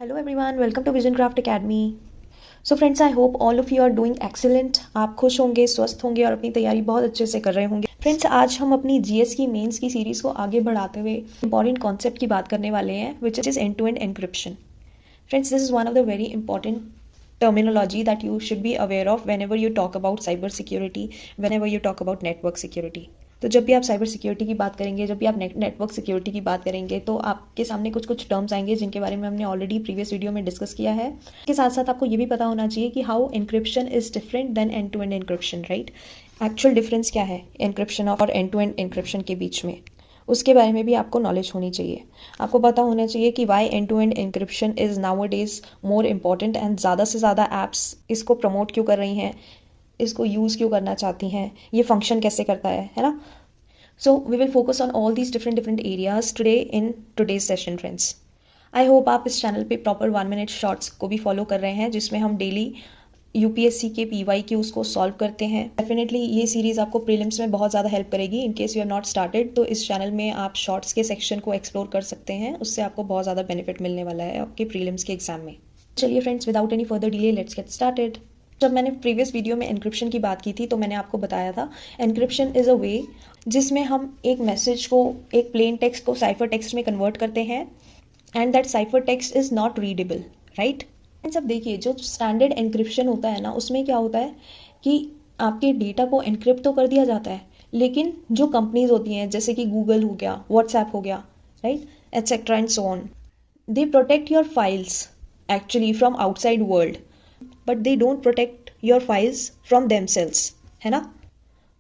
Hello everyone, welcome to Vision Craft Academy. So friends, I hope all of you are doing excellent. आप खुश होंगे, स्वस्थ होंगे और अपनी तैयारी बहुत अच्छे से कर रहे होंगे. फ्रेंड्स, आज हम अपनी जीएस की मेंस की सीरीज को आगे बढ़ाते हुए इंपॉर्टेंट कॉन्सेप्ट की बात करने वाले हैं, which is end to end encryption. Friends, this is one of the very important terminology that you should be aware of whenever you talk about cyber security, whenever you talk about network security. तो जब भी आप cyber security की बात करेंगे, जब भी आप नेटवर्क सिक्योरिटी की बात करेंगे, तो आपके सामने कुछ कुछ टर्म्स आएंगे जिनके बारे में हमने ऑलरेडी प्रीवियस वीडियो में डिस्कस किया है. इसके साथ साथ आपको ये भी पता होना चाहिए कि how encryption is different than end to end encryption, right. Actual difference क्या है एनक्रिप्शन और एंड टू एंड एनक्रिप्शन के बीच में, उसके बारे में भी आपको नॉलेज होनी चाहिए. आपको पता होना चाहिए कि why end to end encryption is nowadays more important and ज़्यादा से ज़्यादा ऐप्स इसको प्रमोट क्यों कर रही हैं, इसको यूज़ क्यों करना चाहती हैं, ये फंक्शन कैसे करता है ना. So we will focus on all these different areas today in today's session, friends. I hope आप इस चैनल पे प्रॉपर 1 मिनट शॉर्ट्स को भी फॉलो कर रहे हैं, जिसमें हम डेली यूपीएससी के पीवाई के उसको सॉल्व करते हैं. डेफिनेटली ये सीरीज़ आपको प्रीलिम्स में बहुत ज़्यादा हेल्प करेगी. In case you have not started, तो इस चैनल में आप शॉर्ट्स के सेक्शन को एक्सप्लोर कर सकते हैं. उससे आपको बहुत ज़्यादा बेनिफिट मिलने वाला है आपके प्रीलिम्स के एग्जाम में. चलिए friends, without any further delay let's get started. जब मैंने प्रीवियस वीडियो में एनक्रिप्शन की बात की थी, तो मैंने आपको बताया था एनक्रिप्शन इज़ अ वे जिसमें हम एक मैसेज को, एक प्लेन टेक्स्ट को साइफर टेक्स्ट में कन्वर्ट करते हैं and that cipher text is not readable, right. सब देखिए, जो स्टैंडर्ड एनक्रिप्शन होता है ना, उसमें क्या होता है कि आपके डेटा को एनक्रिप्ट तो कर दिया जाता है, लेकिन जो कंपनीज होती हैं जैसे कि गूगल हो गया, व्हाट्सएप हो गया, right, etcetera and so on, they protect your files actually from outside world, but they don't protect your files from themselves, है ना.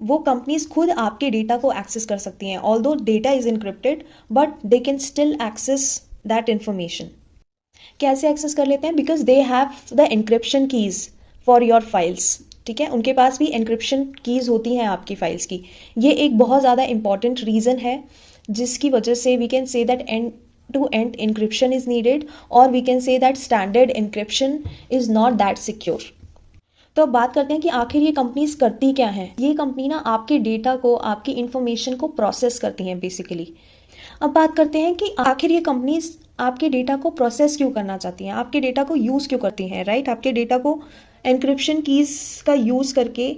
वो कंपनीज खुद आपके डेटा को एक्सेस कर सकती हैं, although data is encrypted, but they can still access that information. कैसे एक्सेस कर लेते हैं? Because they have the encryption keys for your files. ठीक है, उनके पास भी एनक्रिप्शन कीज होती हैं आपकी फाइल्स की. ये एक बहुत ज़्यादा इंपॉर्टेंट रीज़न है जिसकी वजह से we can say that end to end encryption is needed, or we can say that standard encryption is not that secure. तो अब बात करते हैं कि आखिर ये कंपनीज करती क्या हैं. ये कंपनी ना आपके डेटा को, आपकी इंफॉर्मेशन को प्रोसेस करती हैं बेसिकली. अब बात करते हैं कि आखिर ये कंपनीज आपके डेटा को प्रोसेस क्यों करना चाहती हैं, आपके डेटा को यूज़ क्यों करती हैं, राइट. आपके डेटा को एनक्रिप्शन कीज का यूज़ करके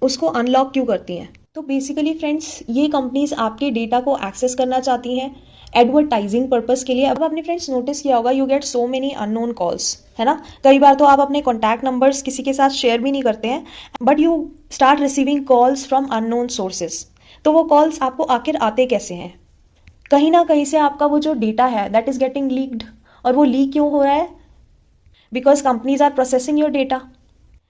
उसको अनलॉक क्यों करती हैं. तो बेसिकली फ्रेंड्स, ये कंपनीज आपके डेटा को एक्सेस करना चाहती हैं एडवर्टाइजिंग पर्पस के लिए. अब आपने फ्रेंड्स नोटिस किया होगा, you get so many unknown calls, है ना. कई बार तो आप अपने कॉन्टैक्ट नंबर्स किसी के साथ शेयर भी नहीं करते हैं, but you start receiving calls from unknown sources. तो वो कॉल्स आपको आखिर आते कैसे हैं? कहीं ना कहीं से आपका वो जो डेटा है दैट इज गेटिंग लीक्ड. और वो लीक क्यों हो रहा है? Because companies are processing your data.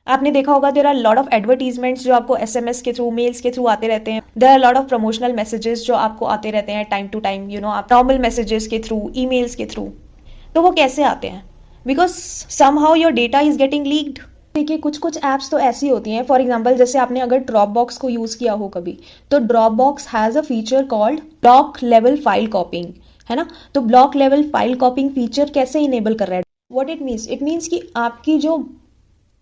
आपने देखा होगा, there are lot of advertisements जो आपको एसएमएस के थ्रू, मेल्स के थ्रू आते रहते हैं. There are lot of promotional messages जो आपको आते रहते हैं time to time, you know, आप नॉर्मल मैसेजेस के थ्रू, ईमेल्स के थ्रू. तो वो कैसे आते हैं? Because somehow your data is getting leaked. देखिए, कुछ कुछ ऐप्स तो ऐसी होती हैं, फॉर एग्जाम्पल जैसे आपने अगर ड्रॉप बॉक्स को यूज़ किया हो कभी, तो Dropbox has a feature called block level file copying, है ना. तो block level file copying feature कैसे इनेबल कर रहा है? What it means? It means कि आपकी जो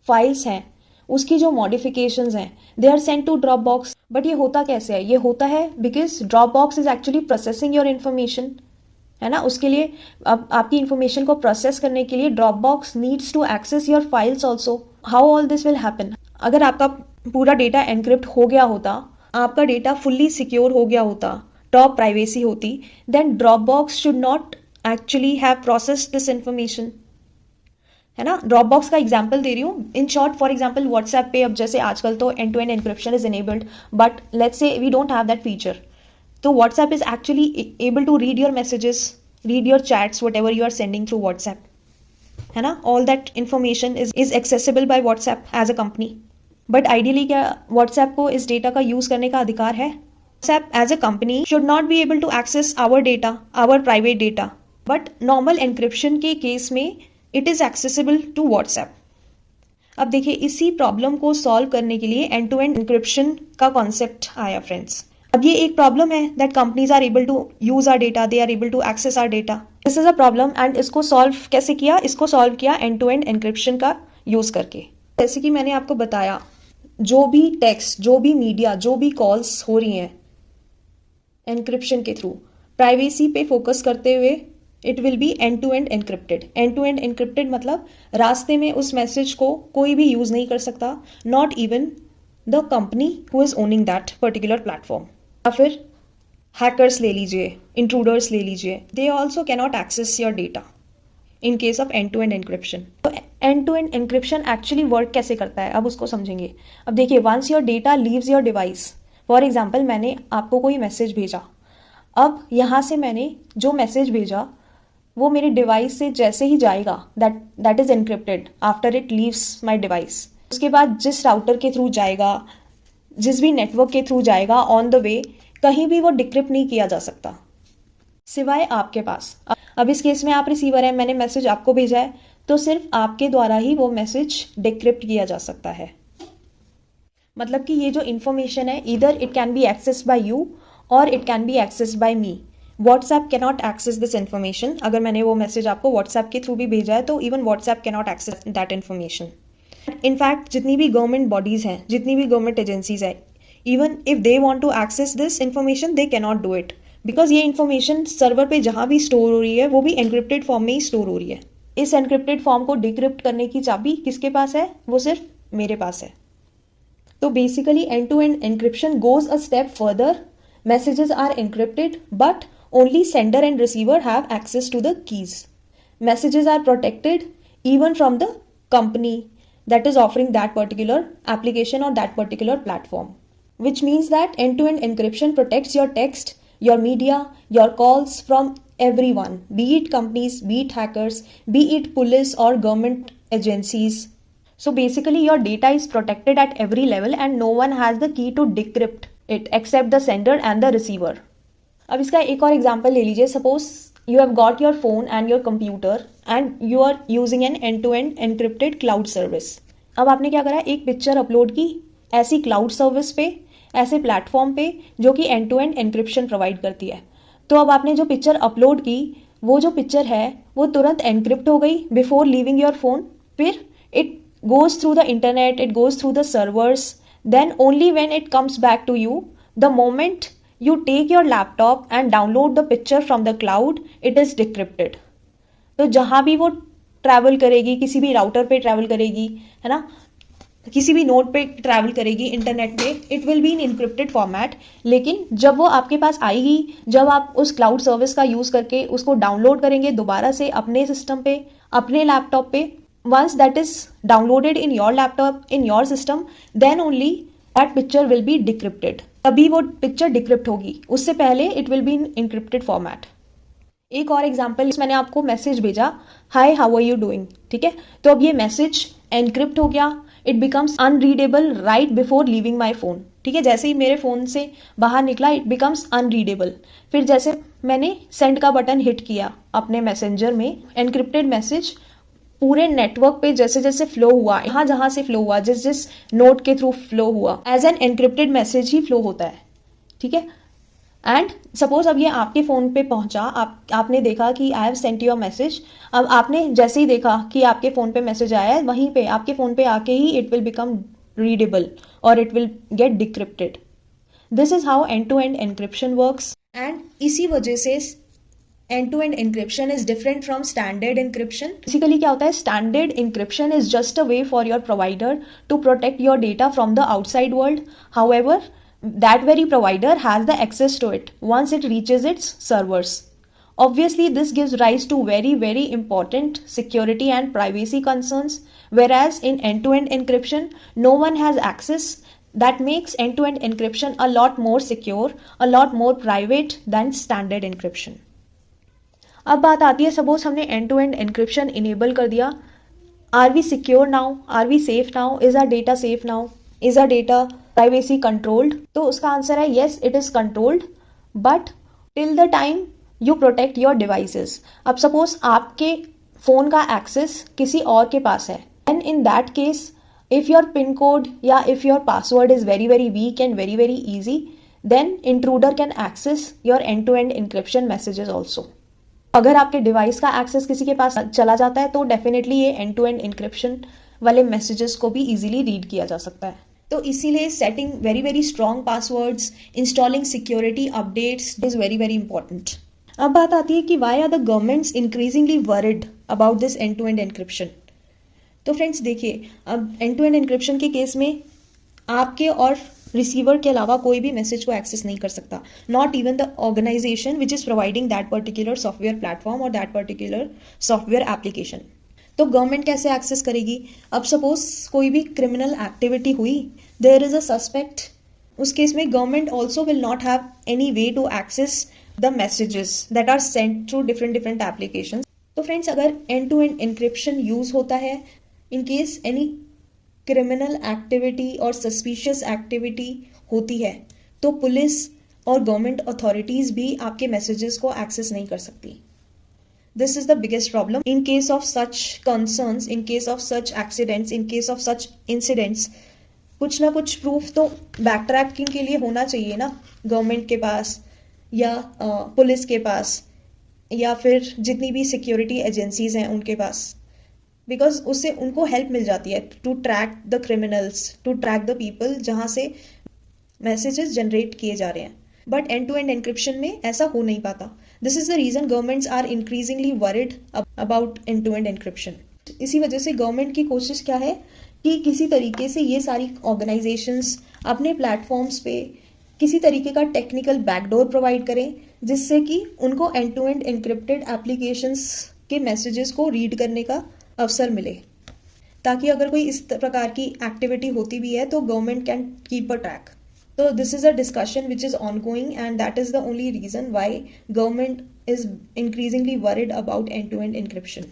फाइल्स हैं, उसकी जो मॉडिफिकेशंस हैं, they are sent to Dropbox. But ये होता कैसे है? ये होता है because Dropbox is actually processing your information, है ना. उसके लिए अब आपकी इन्फॉर्मेशन को प्रोसेस करने के लिए Dropbox needs to access your files also. How all this will happen? अगर आपका पूरा डेटा एनक्रिप्ट हो गया होता, आपका डेटा फुल्ली सिक्योर हो गया होता, टॉप प्राइवेसी होती, then Dropbox should not actually have processed this information, है ना. ड्रॉप बॉक्स का एग्जाम्पल दे रही हूँ. In short, for example WhatsApp पे अब जैसे आजकल तो end to end encryption is enabled, but let's say we don't have that feature. तो WhatsApp is actually able to read your messages, read your chats, whatever you are sending through WhatsApp, है ना. All that information is accessible by WhatsApp as a company. But ideally क्या WhatsApp को इस data का use करने का अधिकार है? WhatsApp as a company should not be able to access our data, our private data. But normal encryption के case में it is accessible to WhatsApp. अब देखिए, इसी प्रॉब्लम को सॉल्व करने के लिए एंड टू एंड एनक्रिप्शन का कॉन्सेप्ट आया फ्रेंड्स. अब ये एक प्रॉब्लम है that companies are able to use our data, they are able to access our data. This is a problem and इसको सॉल्व कैसे किया? इसको सॉल्व किया एंड टू एंड एनक्रिप्शन का यूज करके. जैसे कि मैंने आपको बताया, जो भी टेक्स्ट, जो भी मीडिया, जो भी कॉल्स हो रही हैं एनक्रिप्शन के थ्रू, प्राइवेसी पे फोकस करते हुए it will be end to end encrypted. End to end encrypted मतलब रास्ते में उस मैसेज को कोई भी यूज नहीं कर सकता, not even the company who is owning that particular platform. या फिर हैकर्स ले लीजिए, इंट्रूडर्स ले लीजिए, they also cannot access your data in case of end to end encryption. तो end to end encryption actually work कैसे करता है, अब उसको समझेंगे। अब देखिए, once your data leaves your device, for example मैंने आपको कोई मैसेज भेजा, अब यहाँ से मैंने जो मैसेज भेजा वो मेरे डिवाइस से जैसे ही जाएगा, that is encrypted after it leaves my device. उसके बाद जिस राउटर के थ्रू जाएगा, जिस भी नेटवर्क के थ्रू जाएगा, ऑन द वे कहीं भी वो डिक्रिप्ट नहीं किया जा सकता सिवाय आपके पास। अब इस केस में आप रिसीवर हैं, मैंने मैसेज आपको भेजा है, तो सिर्फ आपके द्वारा ही वो मैसेज डिक्रिप्ट किया जा सकता है। मतलब कि ये जो इंफॉर्मेशन है, इधर it can be accessed by you और it can be accessed by me. WhatsApp cannot access this information. अगर मैंने वो मैसेज आपको व्हाट्सएप के थ्रू भी भेजा है तो even WhatsApp cannot access that information. In fact जितनी भी गवर्नमेंट बॉडीज हैं, जितनी भी गवर्नमेंट एजेंसीज है, even if they want to access this information they cannot do it, because ये इन्फॉर्मेशन सर्वर पे जहां भी स्टोर हो रही है वो भी एनक्रिप्टेड फॉर्म में ही स्टोर हो रही है। इस एनक्रिप्टेड फॉर्म को डिक्रिप्ट करने की चाबी किसके पास है? वो सिर्फ मेरे पास है। तो basically end to end encryption goes a step further. Messages are encrypted, but only sender and receiver have access to the keys. Messages are protected even from the company that is offering that particular application or that particular platform. Which means that end-to-end encryption protects your text, your media, your calls from everyone, be it companies, be it hackers, be it police or government agencies. So basically your data is protected at every level and no one has the key to decrypt it except the sender and the receiver. अब इसका एक और example ले लीजिए। Suppose you have got your phone and your computer and you are using an end to end encrypted cloud service. अब आपने क्या करा, एक पिक्चर अपलोड की ऐसी क्लाउड सर्विस पे, ऐसे प्लेटफॉर्म पे जो कि end to end encryption provide करती है। तो अब आपने जो पिक्चर अपलोड की, वो जो पिक्चर है वो तुरंत एनक्रिप्ट हो गई बिफोर लीविंग योर फोन। फिर it goes through the internet, it goes through the servers, then only when it comes back to you, the moment you take your laptop and download the picture from the cloud, it is decrypted. तो जहाँ भी वो travel करेगी, किसी भी router पे travel करेगी, है ना, किसी भी नोड पे ट्रैवल करेगी इंटरनेट पे, it will be in encrypted format. लेकिन जब वो आपके पास आएगी, जब आप उस क्लाउड सर्विस का यूज करके उसको डाउनलोड करेंगे दोबारा से अपने सिस्टम पे, अपने लैपटॉप पे, once that is downloaded in your laptop, in your system, then only that picture will be decrypted. तभी वो पिक्चर डिक्रिप्ट होगी, उससे पहले it will be in encrypted format. एक और एग्जांपल, मैंने आपको मैसेज भेजा, hi how are you doing, ठीक है, तो अब ये मैसेज एनक्रिप्ट हो गया, it becomes unreadable right before leaving my phone, ठीक है, जैसे ही मेरे फोन से बाहर निकला इट बिकम्स अनरीडेबल। फिर जैसे मैंने सेंड का बटन हिट किया अपने मैसेंजर में, एनक्रिप्टेड मैसेज पूरे नेटवर्क पे जैसे जैसे फ्लो हुआ, यहाँ जहां से फ्लो हुआ, जिस जिस नोड के थ्रू फ्लो हुआ, एज एन एनक्रिप्टेड मैसेज ही फ्लो होता है, ठीक है। एंड सपोज अब ये आपके फोन पे पहुंचा, आपने देखा कि I have sent your message. अब आपने जैसे ही देखा कि आपके फोन पे मैसेज आया है, वहीं पे आपके फोन पे आके ही इट विल बिकम रीडेबल और it will get decrypted. This is how end to end encryption works. And इसी वजह से end-to-end encryption is different from standard encryption. Basically क्या होता है, standard encryption is just a way for your provider to protect your data from the outside world. However, that very provider has the access to it once it reaches its servers. Obviously, this gives rise to very, very important security and privacy concerns, whereas in end-to-end encryption, no one has access. That makes end-to-end encryption a lot more secure, a lot more private than standard encryption. अब बात आती है, suppose हमने end to end encryption enable कर दिया, are we secure now, are we safe now, is our data safe now, is our data privacy controlled? तो उसका answer है yes, it is controlled, but till the time you protect your devices. अब suppose आपके phone का access किसी और के पास है, and in that case if your pin code या if your password is very very weak and very very easy, then intruder can access your end to end encryption messages also. अगर आपके device का access किसी के पास चला जाता है तो डेफिनेटली ये एंड टू एंड एनक्रिप्शन वाले मैसेजेस को भी इजीली रीड किया जा सकता है। तो इसीलिए setting very very strong passwords, installing security updates is very very important. अब बात आती है कि why are the governments increasingly worried about this end to end encryption. तो फ्रेंड्स देखिए, अब एंड टू एंड एनक्रिप्शन के केस में आपके और रिसीवर के अलावा कोई भी मैसेज को एक्सेस नहीं कर सकता, not even the organization which is providing that particular software platform और दैट पर्टिकुलर सॉफ्टवेयर एप्लीकेशन। तो गवर्नमेंट कैसे एक्सेस करेगी? अब सपोज कोई भी क्रिमिनल एक्टिविटी हुई, देयर इज अ सस्पेक्ट, उस केस में government also will not have any way to access the messages that are sent through different different applications. तो फ्रेंड्स, अगर end to end encryption use होता है in case any criminal activity और suspicious activity होती है, तो police और government authorities भी आपके मैसेजेस को एक्सेस नहीं कर सकती। This is the biggest problem in case of such concerns, in case of such accidents, in case of such incidents. कुछ ना कुछ प्रूफ तो बैक ट्रैकिंग के लिए होना चाहिए ना, गवर्नमेंट के पास या पुलिस के पास या फिर जितनी भी सिक्योरिटी एजेंसीज हैं उनके पास, बिकॉज उससे उनको हेल्प मिल जाती है to track the criminals, to track the people जहाँ से मैसेजेस जनरेट किए जा रहे हैं। But end to end encryption में ऐसा हो नहीं पाता। This is the reason governments are increasingly worried about end to end encryption. इसी वजह से गवर्नमेंट की कोशिश क्या है कि किसी तरीके से ये सारी ऑर्गेनाइजेशंस अपने प्लेटफॉर्म्स पे किसी तरीके का टेक्निकल बैकडोर प्रोवाइड करें, जिससे कि उनको end to end encrypted applications के मैसेजेस को रीड करने का अवसर मिले, ताकि अगर कोई इस प्रकार की एक्टिविटी होती भी है तो government can keep a track. So this is a discussion which is ongoing, and that is the only reason why government is increasingly worried about end-to-end encryption.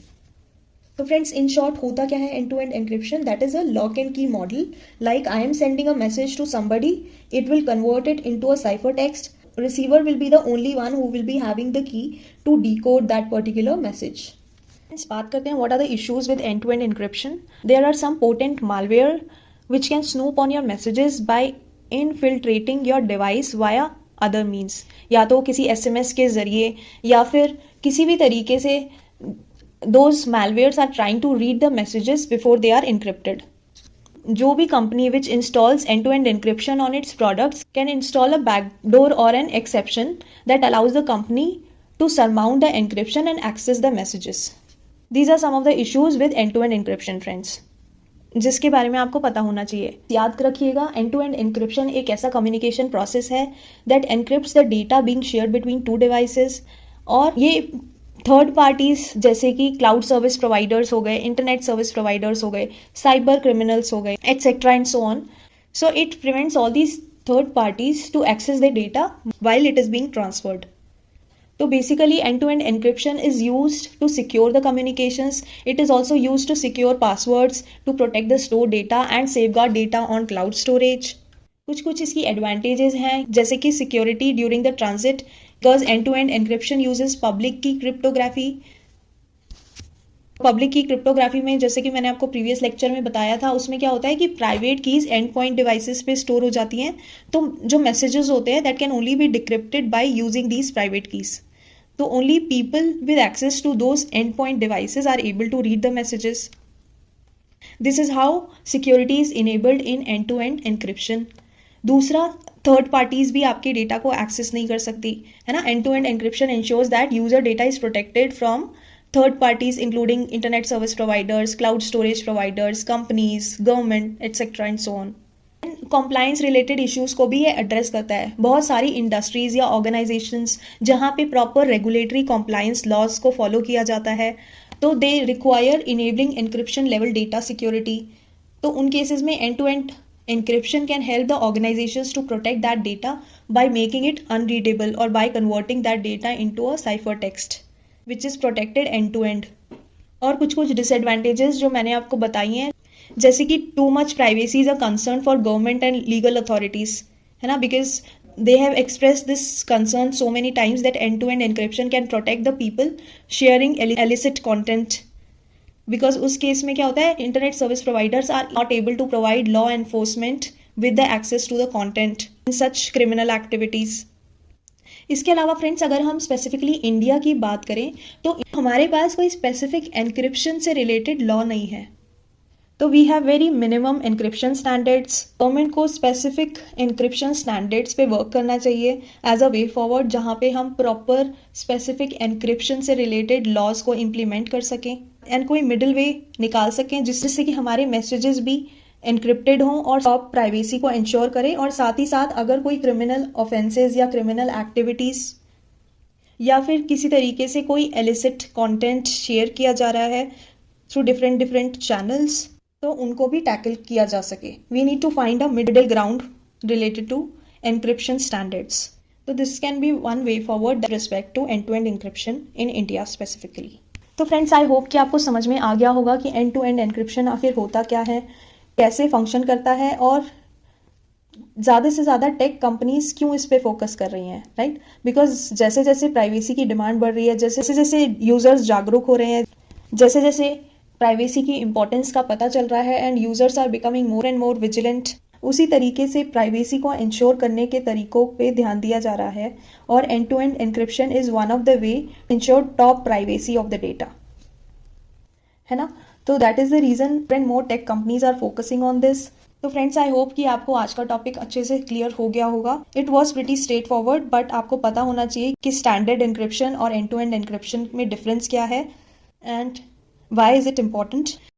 So friends, in short, होता क्या है end-to-end encryption? That is a lock and key model. Like I am sending a message to somebody, it will convert it into a ciphertext. Receiver will be the only one who will be having the key to decode that particular message. Friends, बात करते हैं what are the issues with end-to-end encryption. There are some potent malware which can snoop on your messages by infiltrating your device via other means, या तो किसी SMS के जरिए या फिर किसी भी तरीके से those malwares are trying to read the messages before they are encrypted. जो भी company which installs end to end encryption on its products can install a backdoor और an exception that allows the company to surmount the encryption and access the messages. These are some of the issues with end to end encryption friends, जिसके बारे में आपको पता होना चाहिए। याद रखिएगा, एंड टू एंड एनक्रिप्शन एक ऐसा कम्युनिकेशन प्रोसेस है that encrypts the data being shared between two devices, और ये थर्ड पार्टीज जैसे कि क्लाउड सर्विस प्रोवाइडर्स हो गए, इंटरनेट सर्विस प्रोवाइडर्स हो गए, साइबर क्रिमिनल्स हो गए, etcetera and so on. So it prevents all these third parties to access the data while it is being transferred. So basically end-to-end encryption is used to secure the communications. It is also used to secure passwords, to protect the stored data and safeguard data on cloud storage. कुछ इसकी advantages हैं, जैसे कि security during the transit, because end-to-end encryption uses public key cryptography. Public की cryptography में, जैसे कि मैंने आपको प्रीवियस लेक्चर में बताया था, उसमें क्या होता है कि private keys end point devices पे स्टोर हो जाती हैं, तो जो मैसेजेस होते हैं that can only be decrypted by using these private keys. तो only people with access to those endpoint devices are able to read the messages. This is how security is enabled in end-to-end encryption. दूसरा, third parties भी आपके data को access नहीं कर सकती, है ना। end-to-end encryption ensures that user data is protected from third parties including internet service providers, cloud storage providers, companies, government, etc. and so on. Compliance related issues को भी ये एड्रेस करता है। बहुत सारी इंडस्ट्रीज या ऑर्गेनाइजेशंस जहाँ पे प्रॉपर रेगुलेटरी कॉम्प्लाइंस लॉज को फॉलो किया जाता है, तो they require enabling encryption level data security. तो उन केसेस में end to end encryption can help the organisations to protect that data by making it unreadable और by converting that data into a cipher text which is protected end to end. और कुछ disadvantages जो मैंने आपको बताई हैं, जैसे कि too much privacy is a concern for government and legal authorities, है ना, because they have express this concern so many times that end to end encryption can protect the people sharing illicit content. Because उस case में क्या होता है, internet service providers are not able to provide law enforcement with the access to the content in such criminal activities. इसके अलावा friends, अगर हम specifically India की बात करें तो हमारे पास कोई स्पेसिफिक एनक्रिप्शन से रिलेटेड लॉ नहीं है। तो we have very minimum encryption standards. Government को स्पेसिफिक एनक्रिप्शन स्टैंडर्ड्स पे वर्क करना चाहिए एज अ वे फॉरवर्ड, जहाँ पे हम प्रॉपर स्पेसिफिक एनक्रिप्शन से रिलेटेड लॉज को इम्प्लीमेंट कर सकें एंड कोई मिडिल वे निकाल सकें जिससे कि हमारे मैसेजेस भी एनक्रिप्टेड हों और सब प्राइवेसी को इंश्योर करें। और साथ ही साथ अगर कोई क्रिमिनल ऑफेंसेस या क्रिमिनल एक्टिविटीज़ या फिर किसी तरीके से कोई एलिसिट कंटेंट शेयर किया जा रहा है थ्रू डिफरेंट चैनल्स, तो उनको भी टैकल किया जा सके। We need to find a middle ground related to encryption standards. तो this can be one way forward respect to end to end encryption in India specifically. तो फ्रेंड्स, आई होप कि आपको समझ में आ गया होगा कि एंड टू एंड एनक्रिप्शन आखिर होता क्या है, कैसे फंक्शन करता है और ज़्यादा से ज़्यादा टेक कंपनीज क्यों इस पे फोकस कर रही हैं, राइट? बिकॉज जैसे जैसे प्राइवेसी की डिमांड बढ़ रही है, जैसे जैसे यूज़र्स जागरूक हो रहे हैं, जैसे जैसे प्राइवेसी की इंपॉर्टेंस का पता चल रहा है and users are becoming more and more vigilant, उसी तरीके से प्राइवेसी को इंश्योर करने के तरीकों पे ध्यान दिया जा रहा है। और end to end encryption is one of the way ensure top privacy of the data, है ना? तो that is the reason and more tech companies are focusing on this. तो फ्रेंड्स, आई होप कि आपको आज का टॉपिक अच्छे से क्लियर हो गया होगा। It was pretty straightforward, but आपको पता होना चाहिए कि स्टैंडर्ड एनक्रिप्शन और एंड टू एंड एनक्रिप्शन में डिफरेंस क्या है and why is it important.